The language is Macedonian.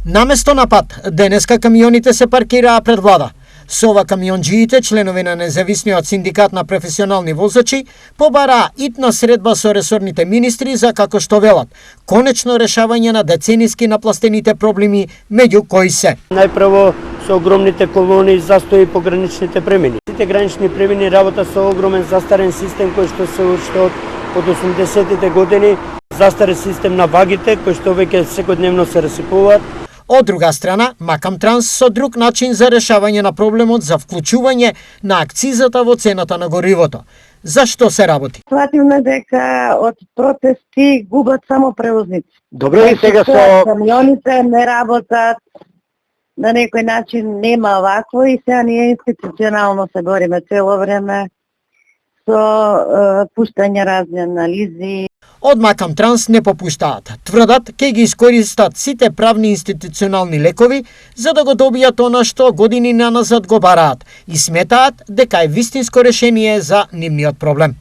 Наместо на пат, денеска камионите се паркираа пред влада. Со ова камионџиите, членови на независниот синдикат на професионални возачи, побараа итна средба со ресорните министри за, како што велат, конечно решавање на децениски напластените проблеми, меѓу кои се најпрво со огромните колони, застои по граничните премини. Сите гранични премини работа со огромен застарен систем кој што се уште од 80-тите години, застарен систем на вагите кој што веќе секојдневно се расипуваат. Од друга страна, Макам Транс со друг начин за решавање на проблемот за вклучување на акцизата во цената на горивото. Зашто се работи? Свативме дека од протести губат само превозници. Добре, и сега со камионите не работат, на некој начин нема вакво и сега ние институционално се бориме цело време со пуштање разни анализи. Од Макам Транс не попуштаат. Тврдат ке ги искористат сите правни институционални лекови за да го добијат она што години наназад го бараат и сметаат дека е вистинско решение за нивниот проблем.